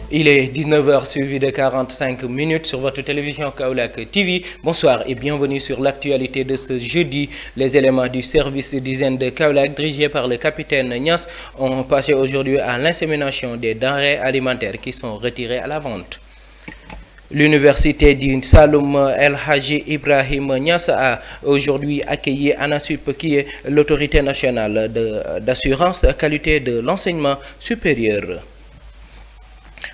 Il est 19h suivi de 45 minutes sur votre télévision Kaolack TV. Bonsoir et bienvenue sur l'actualité de ce jeudi. Les éléments du service d'hygiène de Kaolack dirigés par le capitaine Niass ont passé aujourd'hui à l'insémination des denrées alimentaires qui sont retirées à la vente. L'université du Saloum El Hadji Ibrahim Niass a aujourd'hui accueilli ANASUP qui est l'autorité nationale d'assurance qualité de l'enseignement supérieur.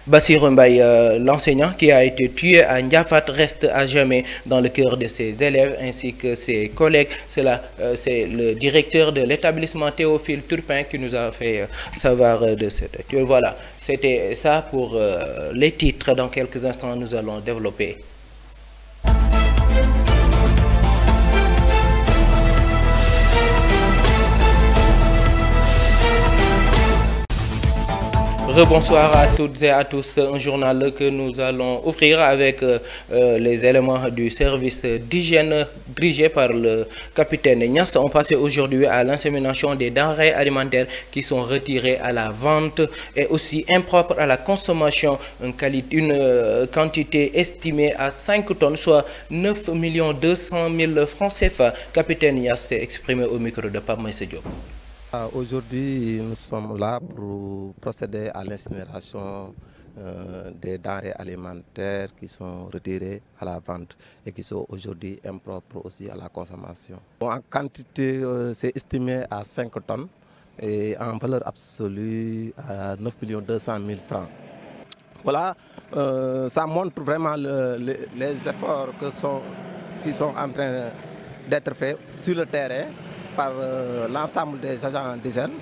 Bassirou Mbaye, l'enseignant qui a été tué à Ndiafat, reste à jamais dans le cœur de ses élèves ainsi que ses collègues. C'est le directeur de l'établissement Théophile Turpin qui nous a fait savoir de cette actualité. Voilà, c'était ça pour les titres. Dans quelques instants, nous allons développer. Rebonsoir à toutes et à tous, un journal que nous allons offrir avec les éléments du service d'hygiène dirigé par le capitaine Niass. On passe aujourd'hui à l'insémination des denrées alimentaires qui sont retirées à la vente et aussi impropres à la consommation, une quantité estimée à 5 tonnes, soit 9 200 000 francs CFA. Capitaine Niass s'est exprimé au micro de Pape Maïssa Diop. Aujourd'hui, nous sommes là pour procéder à l'incinération des denrées alimentaires qui sont retirées à la vente et qui sont aujourd'hui impropres aussi à la consommation. En quantité, c'est estimé à 5 tonnes et en valeur absolue à 9 200 000 francs. Voilà, ça montre vraiment les efforts qui sont en train d'être faits sur le terrain par l'ensemble des agents d'hygiène,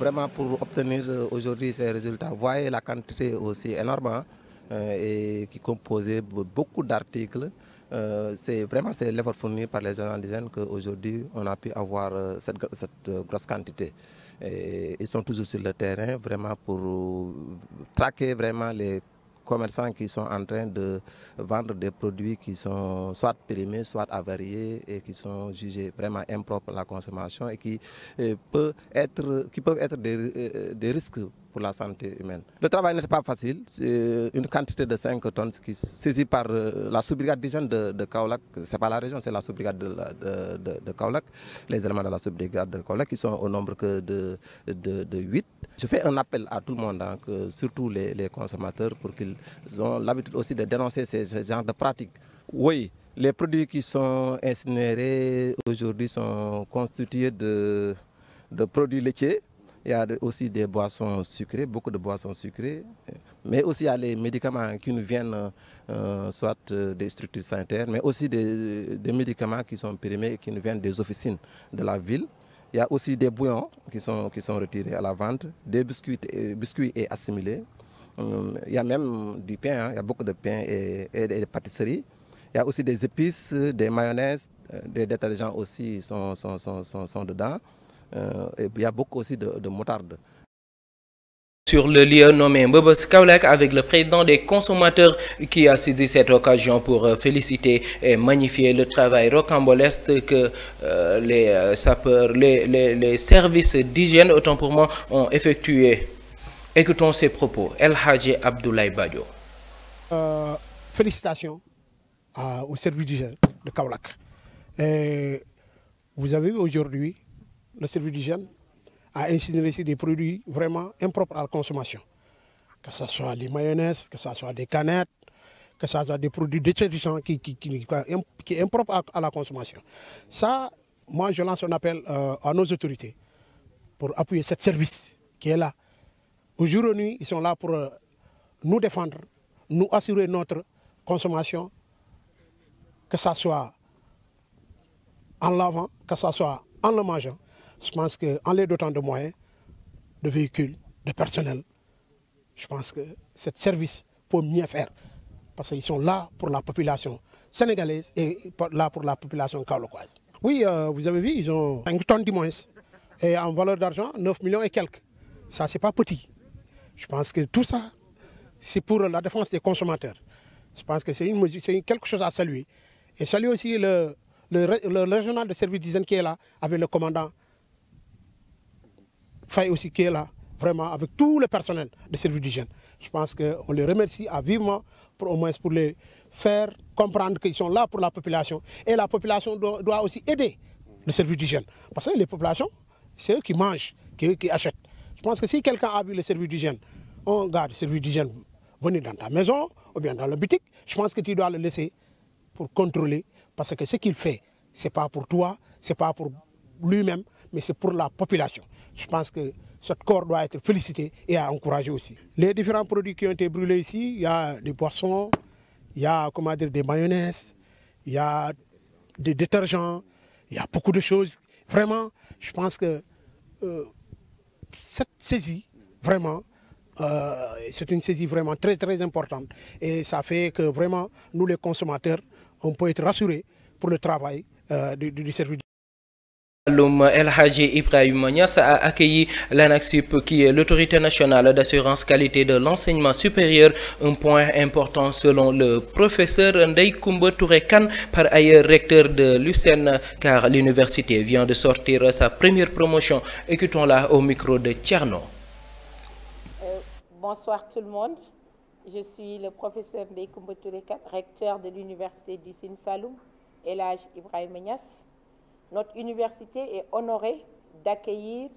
vraiment pour obtenir aujourd'hui ces résultats. Vous voyez la quantité aussi énorme et qui composait beaucoup d'articles. C'est l'effort fourni par les agents d'hygiène qu'aujourd'hui on a pu avoir cette grosse quantité. Et ils sont toujours sur le terrain vraiment pour traquer vraiment les commerçants qui sont en train de vendre des produits qui sont soit périmés, soit avariés et qui sont jugés vraiment impropres à la consommation et qui peuvent être des risques pour la santé humaine. Le travail n'est pas facile, c'est une quantité de 5 tonnes qui est saisie par la sous-brigade d'hygiène de Kaolack. Ce n'est pas la région, c'est la sous-brigade de Kaolack, les éléments de la sous-brigade de Kaolack qui sont au nombre que de 8. Je fais un appel à tout le monde, surtout les consommateurs, pour qu'ils aient l'habitude aussi de dénoncer ce genre de pratiques. Oui, les produits qui sont incinérés aujourd'hui sont constitués de produits laitiers. Il y a aussi des boissons sucrées, beaucoup de boissons sucrées, mais aussi il y a les médicaments qui nous viennent soit des structures sanitaires, mais aussi des médicaments qui sont périmés et qui nous viennent des officines de la ville. Il y a aussi des bouillons qui sont retirés à la vente, des biscuits et assimilés. Il y a même du pain, il y a beaucoup de pain et des pâtisseries. Il y a aussi des épices, des mayonnaises, des détergents aussi sont dedans. Et il y a beaucoup aussi de moutarde. Sur le lieu nommé Mbebes Kaolack avec le président des consommateurs qui a saisi cette occasion pour féliciter et magnifier le travail rocambolesque que les services d'hygiène, autant pour moi, ont effectué. Écoutons ses propos. El Hadji Abdoulaye Badio. Félicitations au service d'hygiène de Kaolack. Vous avez vu aujourd'hui le service d'hygiène a incinéré des produits vraiment impropres à la consommation. Que ce soit les mayonnaises, que ce soit des canettes, que ce soit des produits détergents qui sont impropres à la consommation. Ça, moi je lance un appel à nos autorités pour appuyer ce service qui est là. Aujourd'hui, ils sont là pour nous défendre, nous assurer notre consommation, que ce soit en lavant, que ce soit en le mangeant. Je pense qu'en les dotant de moyens, de véhicules, de personnel, je pense que ce service peut mieux faire. Parce qu'ils sont là pour la population sénégalaise et là pour la population kaolackoise. Oui, vous avez vu, ils ont 5 tonnes du moins. Et en valeur d'argent, 9 millions et quelques. Ça, c'est pas petit. Je pense que tout ça, c'est pour la défense des consommateurs. Je pense que c'est quelque chose à saluer. Et saluer aussi le régional de service d'hygiène qui est là, avec le commandant Faye aussi qui est là, vraiment avec tout le personnel de service d'hygiène. Je pense qu'on les remercie vivement pour au moins pour les faire comprendre qu'ils sont là pour la population. Et la population doit aussi aider le service d'hygiène. Parce que les populations, c'est eux qui mangent, qui achètent. Je pense que si quelqu'un a vu le service d'hygiène, on garde le service d'hygiène venir dans ta maison ou bien dans le boutique, je pense que tu dois le laisser pour contrôler. Parce que ce qu'il fait, ce n'est pas pour toi, ce n'est pas pour lui-même, mais c'est pour la population. Je pense que ce corps doit être félicité et encouragé aussi. Les différents produits qui ont été brûlés ici, il y a des poissons, il y a comment dire, des mayonnaises, il y a des détergents, il y a beaucoup de choses. Vraiment, je pense que cette saisie, vraiment, c'est une saisie vraiment très très importante. Et ça fait que vraiment, nous les consommateurs, on peut être rassurés pour le travail du service. El Hadji Ibrahima Niass a accueilli l'ANAQ-Sup, qui est l'autorité nationale d'assurance qualité de l'enseignement supérieur, un point important selon le professeur Ndeye Koumba Touré Kane, par ailleurs recteur de l'USEN, car l'université vient de sortir sa première promotion. Écoutons-la au micro de Tcherno. Bonsoir tout le monde, je suis le professeur Ndeye Koumba Touré Kane, recteur de l'université du Sine Saloum, El Hadji Ibrahima Niass. Notre université est honorée d'accueillir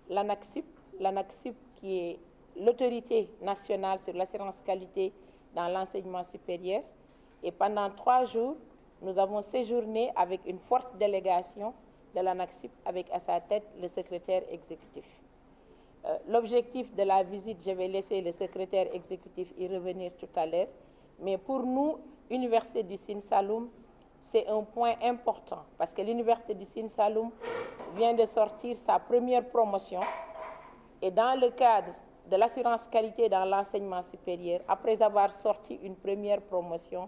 l'ANAQ-Sup, l'ANAQ-Sup qui est l'autorité nationale sur l'assurance qualité dans l'enseignement supérieur. Et pendant 3 jours, nous avons séjourné avec une forte délégation de l'ANAQ-Sup, avec à sa tête le secrétaire exécutif. L'objectif de la visite, je vais laisser le secrétaire exécutif y revenir tout à l'heure, mais pour nous, Université du Sine Saloum, c'est un point important parce que l'Université du Sine Saloum vient de sortir sa première promotion et dans le cadre de l'assurance qualité dans l'enseignement supérieur, après avoir sorti une première promotion,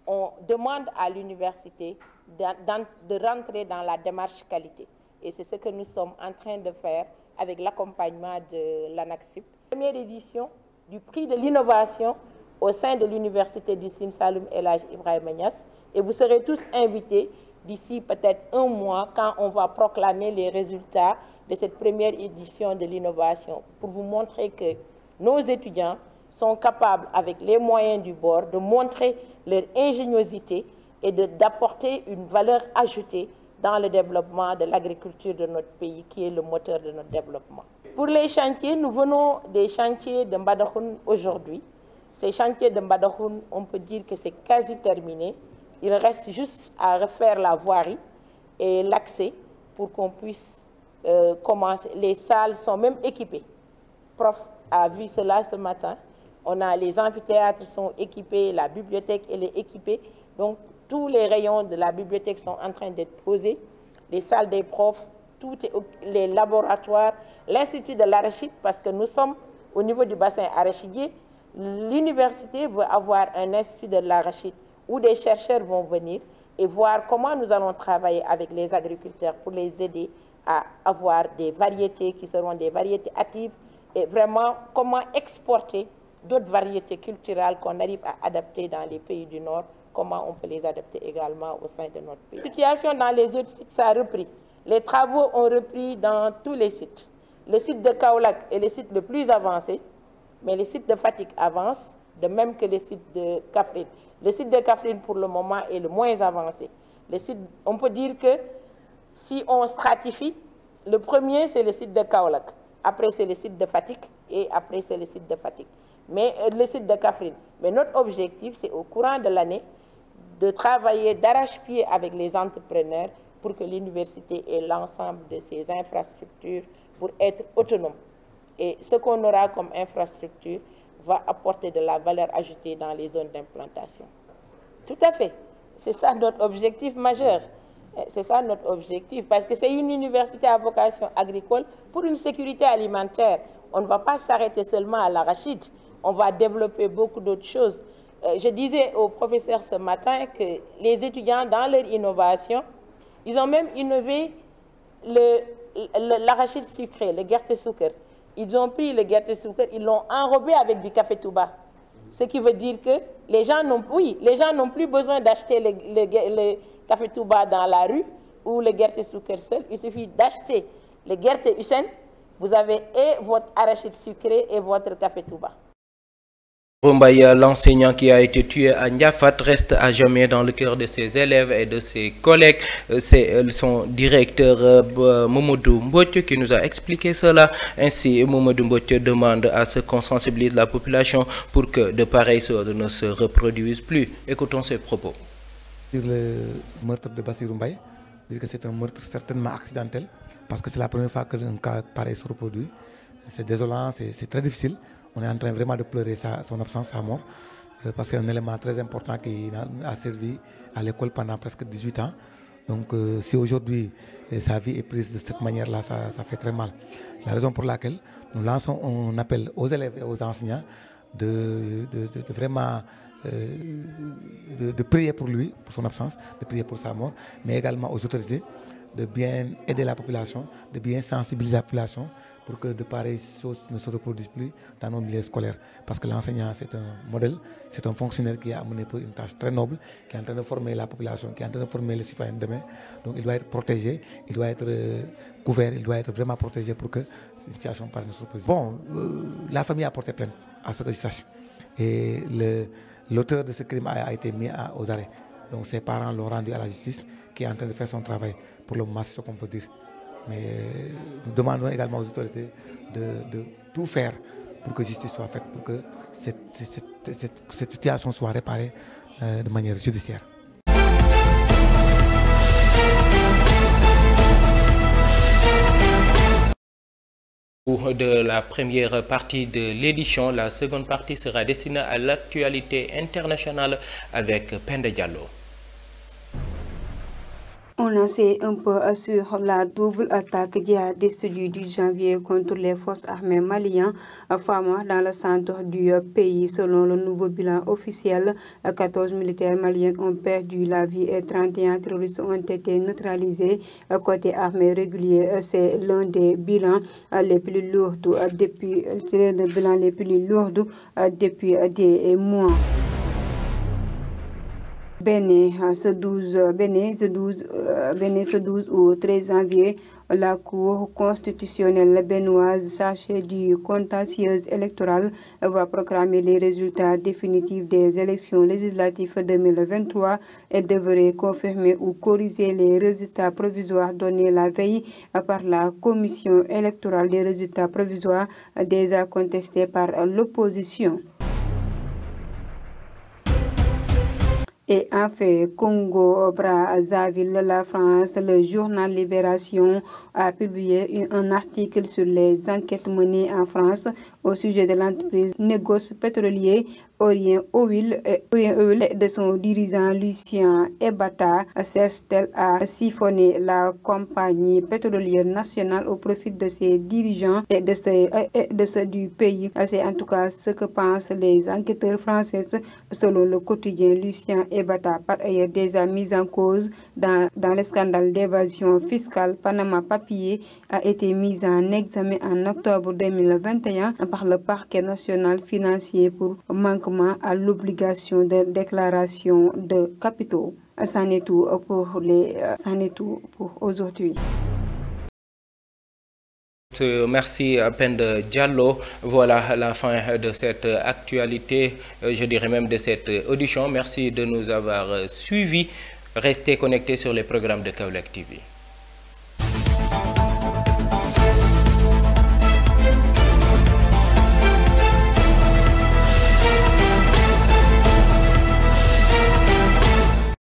on demande à l'université de rentrer dans la démarche qualité. Et c'est ce que nous sommes en train de faire avec l'accompagnement de l'ANAQ-Sup. Première édition du prix de l'innovation au sein de l'Université du Sine Saloum El Hadji Ibrahima Niass. Et vous serez tous invités d'ici peut-être 1 mois quand on va proclamer les résultats de cette première édition de l'innovation pour vous montrer que nos étudiants sont capables, avec les moyens du bord, de montrer leur ingéniosité et d'apporter une valeur ajoutée dans le développement de l'agriculture de notre pays, qui est le moteur de notre développement. Pour les chantiers, nous venons des chantiers de Mbadakhoune aujourd'hui. Ces chantiers de Mbadakhoune, on peut dire que c'est quasi terminé. Il reste juste à refaire la voirie et l'accès pour qu'on puisse commencer. Les salles sont même équipées. Prof a vu cela ce matin. Les amphithéâtres sont équipés, la bibliothèque elle est équipée. Donc tous les rayons de la bibliothèque sont en train d'être posés. Les salles des profs, les laboratoires, l'Institut de l'arachide, parce que nous sommes au niveau du bassin arachidier. L'université veut avoir un institut de l'arachide où des chercheurs vont venir et voir comment nous allons travailler avec les agriculteurs pour les aider à avoir des variétés qui seront des variétés actives et vraiment comment exporter d'autres variétés culturelles qu'on arrive à adapter dans les pays du Nord, comment on peut les adapter également au sein de notre pays. La situation dans les autres sites, ça a repris. Les travaux ont repris dans tous les sites. Le site de Kaolack est le site le plus avancé, mais le site de Fatick avance, de même que le site de Kaffrine. Le site de Kaffrine, pour le moment, est le moins avancé. On peut dire que si on stratifie, le premier, c'est le site de Kaolack. Après, c'est le site de Fatick. Et après, c'est le site de Fatick. Mais le site de Kaffrine. Mais notre objectif, c'est au courant de l'année, de travailler d'arrache-pied avec les entrepreneurs pour que l'université ait l'ensemble de ses infrastructures pour être autonome. Et ce qu'on aura comme infrastructure va apporter de la valeur ajoutée dans les zones d'implantation. Tout à fait. C'est ça notre objectif majeur. C'est ça notre objectif, parce que c'est une université à vocation agricole pour une sécurité alimentaire. On ne va pas s'arrêter seulement à l'arachide. On va développer beaucoup d'autres choses. Je disais au professeur ce matin que les étudiants, dans leur innovation, ils ont même innové l'arachide sucré, le gerte sucre. Ils ont pris le gerte sucre, ils l'ont enrobé avec du café touba. Ce qui veut dire que les gens n'ont plus besoin d'acheter le café touba dans la rue ou le gerte sucre seul. Il suffit d'acheter le gerte Usen. Vous avez et votre arachide sucré et votre café touba. Mbaye, l'enseignant qui a été tué à Ndiafat, reste à jamais dans le cœur de ses élèves et de ses collègues. C'est son directeur Momodou Mbotio qui nous a expliqué cela. Ainsi, Momodou Mbotio demande à ce qu'on sensibilise la population pour que de pareilles choses ne se reproduisent plus. Écoutons ses propos. Sur le meurtre de Bassirou Mbaye, dire que c'est un meurtre certainement accidentel, parce que c'est la première fois qu'un cas pareil se reproduit. C'est désolant, c'est très difficile. On est en train vraiment de pleurer son absence, sa mort, parce que c'est un élément très important qui a servi à l'école pendant presque 18 ans. Donc si aujourd'hui sa vie est prise de cette manière-là, ça fait très mal. C'est la raison pour laquelle nous lançons un appel aux élèves et aux enseignants de vraiment de prier pour lui, pour son absence, de prier pour sa mort, mais également aux autorités de bien aider la population, de bien sensibiliser la population pour que de pareilles choses ne se reproduisent plus dans nos milieux scolaires. Parce que l'enseignant, c'est un modèle, c'est un fonctionnaire qui a amené pour une tâche très noble, qui est en train de former la population, qui est en train de former les citoyens de demain. Donc il doit être protégé, il doit être couvert, il doit être vraiment protégé pour que cette situation pareille ne se reproduise. Bon, la famille a porté plainte, à ce que je sache. Et l'auteur de ce crime a été mis aux arrêts. Donc ses parents l'ont rendu à la justice, qui est en train de faire son travail. Pour le moment, c'est ce qu'on peut dire. Mais nous demandons également aux autorités de tout faire pour que justice soit faite, pour que cette situation soit réparée de manière judiciaire. De la première partie de l'édition, la seconde partie sera destinée à l'actualité internationale avec Penda Diallo. On en sait un peu sur la double attaque djihadiste du 10 janvier contre les forces armées maliennes Fama dans le centre du pays. Selon le nouveau bilan officiel, 14 militaires maliens ont perdu la vie et 31 terroristes ont été neutralisés. Côté armée régulier, c'est l'un des bilans les plus lourds depuis des mois. Bénin, ce 12 ou 13 janvier, la Cour constitutionnelle béninoise, chargée du contentieux électoral, va proclamer les résultats définitifs des élections législatives 2023 et devrait confirmer ou corriger les résultats provisoires donnés la veille par la Commission électorale, des résultats provisoires déjà contestés par l'opposition. Et en fait, Congo-Brazzaville, la France, le journal Libération a publié un article sur les enquêtes menées en France au sujet de l'entreprise Négoce pétrolier Orient Oil et de son dirigeant Lucien Ebata. Celle a siphonné la compagnie pétrolière nationale au profit de ses dirigeants et de ceux du pays. C'est en tout cas ce que pensent les enquêteurs français. Selon le quotidien, Lucien Ebata, par ailleurs déjà mis en cause dans le scandale d'évasion fiscale Panama Papier, a été mis en examen en octobre 2021 par le parquet national financier pour manquement à l'obligation de déclaration de capitaux. C'en est tout pour aujourd'hui. Merci Penda Diallo. Voilà la fin de cette actualité, je dirais même de cette audition. Merci de nous avoir suivis. Restez connectés sur les programmes de Kaolack TV.